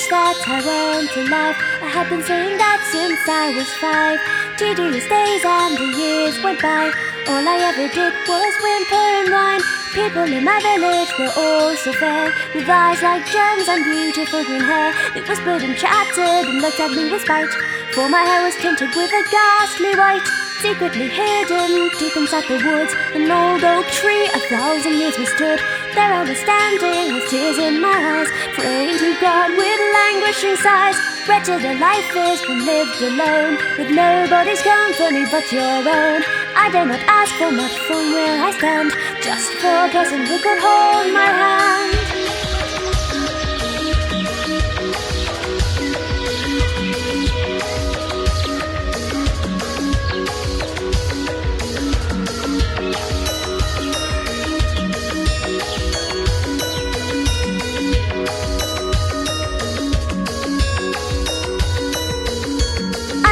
wish that I weren't alive. I had been saying that since I was 5. Tedious days and the years went by. All I ever did was whimper and whine. People in my village were all so fair, with eyes like gems and beautiful green hair. They whispered and chattered and looked at me with spite, for my hair was tinted with a ghastly white. Secretly hidden deep inside the woods, an old oak tree 1,000 years we stood. There I was standing with tears in my eyes, praying to God with languishing sighs. Wretched a life is when lived alone, with nobody's company but your own. I dare not ask for much from where I stand, just for a person who could hold my hand.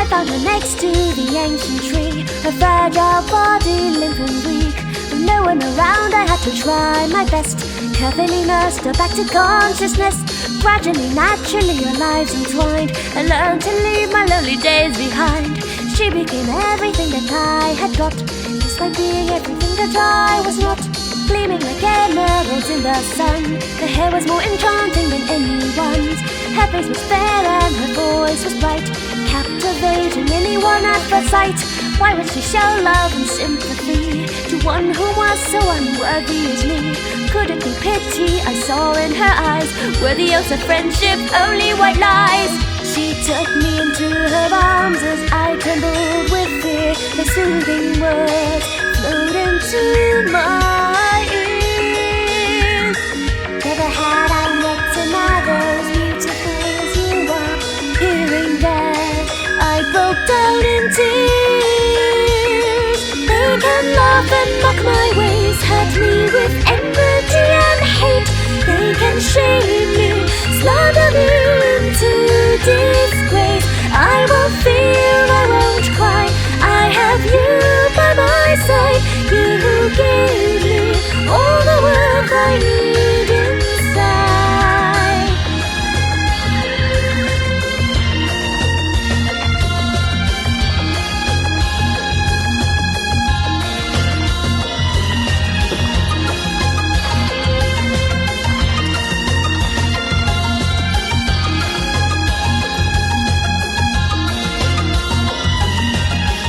Found her next to the ancient tree, her fragile body limp and weak. With no one around, I had to try my best, carefully nursed her back to consciousness. Gradually, naturally, our lives entwined. I learned to leave my lonely days behind. She became everything that I had got, despite being everything that I was not. Gleaming like emeralds in the sun, her hair was more enchanting than anyone's. Her face was fair and her voice was bright, captivating anyone at first sight. Why would she show love and sympathy to one who was so unworthy as me? Could it be pity I saw in her eyes? Were the oaths of friendship only white lies? She took me into her arms as I trembled with fear. Her soothing words flowed into my ears. Never had I met another as beautiful as you are. Hearing that, I broke down in tears. They can laugh and mock my ways, hurt me with enmity and hate. They can shame me, slander me into disgrace. I won't fear, I won't cry. I have you by my side. You who gave me all the worth I need inside.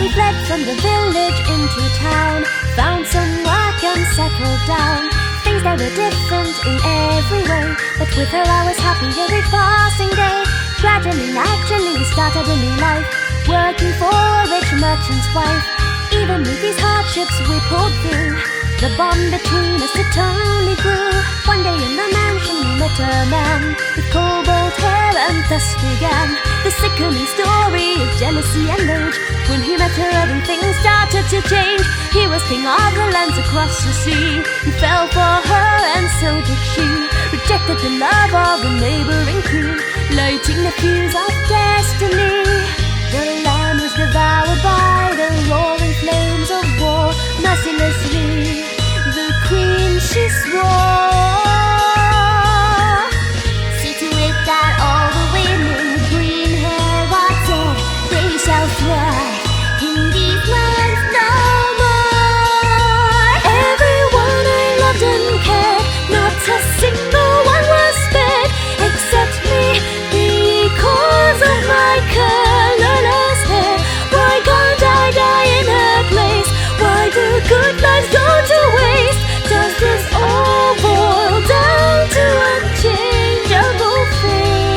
We fled from the village into town, found some work and settled down. Things that were different in every way, but with her I was happy every passing day. Gradually, naturally, we started a new life, working for a rich merchant's wife. Even with these hardships we pulled through, the bond between us it only grew. One day in the mansion we met a man with cobalt hair, and thus began the sickening story of jealousy and rage. When he met her, everything started to change. He was king of the lands across the sea. He fell for her and so did she. Rejected the love of the neighboring queen, lighting the fuse of destiny. The land was devoured by the roaring flames of war. Mercilessly, the queen she swore. See to it that all the women with green hair are dead. They shall thrive in these lands no more. Everyone I loved and cared, not a single one was spared, except me, because of my colorless hair. Why can't I die in her place? Why do good lives go to waste? Does this all boil down to unchangeable fate?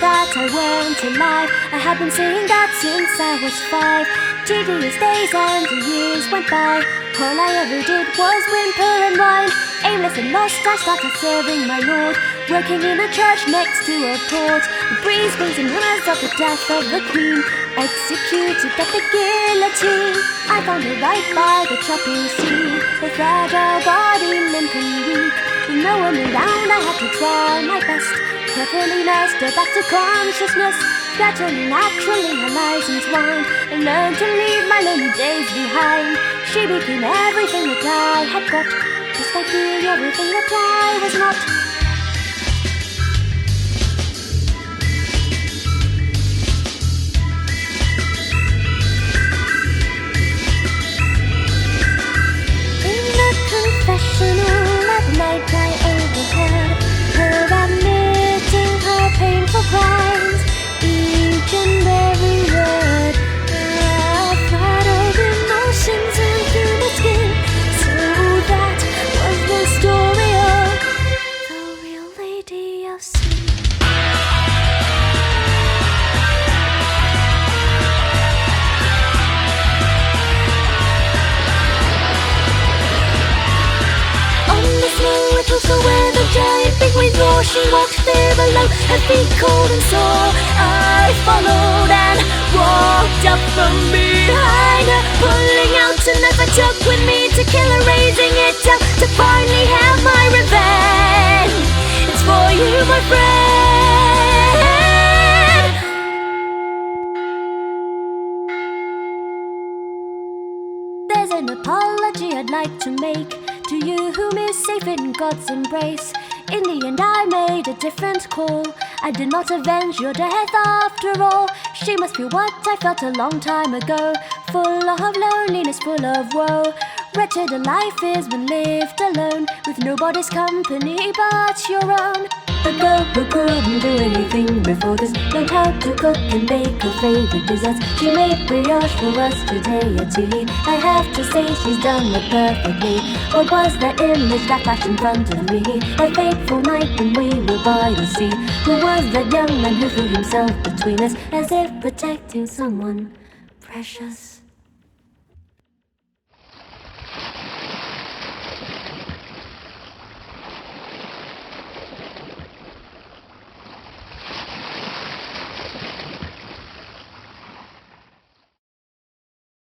That I weren't alive. I had been saying that since I was 5. Tedious days and the years went by. All I ever did was whimper and whine. Aimless and lost, I started serving my lord, working in a church next to a port. The breeze brings in rumors of the death of the queen. executed at the guillotine. I found her right by the choppy sea, her fragile body limp and weak. With no one around, I had to try my best, carefully nursed her back to consciousness. Gradually, naturally, her license whined, and learned to leave my lonely days behind. She became everything that I had got, despite being everything that I was not. In the confessional at night, I overheard her admitting her painful crimes. Each and every word, a flood of emotions ran through my skin. So that was the story of the real Lady of Sin. On the snow it was where the giant big waves roar. She walked there below, her feet cold and sore. I followed and walked up from behind her, pulling out a knife I took with me to kill her, raising it up to finally have my revenge. It's for you, my friend. There's an apology I'd like to make to you whom is safe in God's embrace. In the end I made a different call. I did not avenge your death after all. She must feel what I felt a long time ago, full of loneliness, full of woe. Wretched a life is when lived alone, with nobody's company but your own. A girl who couldn't do anything before this learned how to cook and bake her favorite desserts. She made brioche for us today at tea. I have to say she's done it perfectly. What was that image that flashed in front of me? That fateful night when we were by the sea. Who was that young man who threw himself between us, as if protecting someone precious?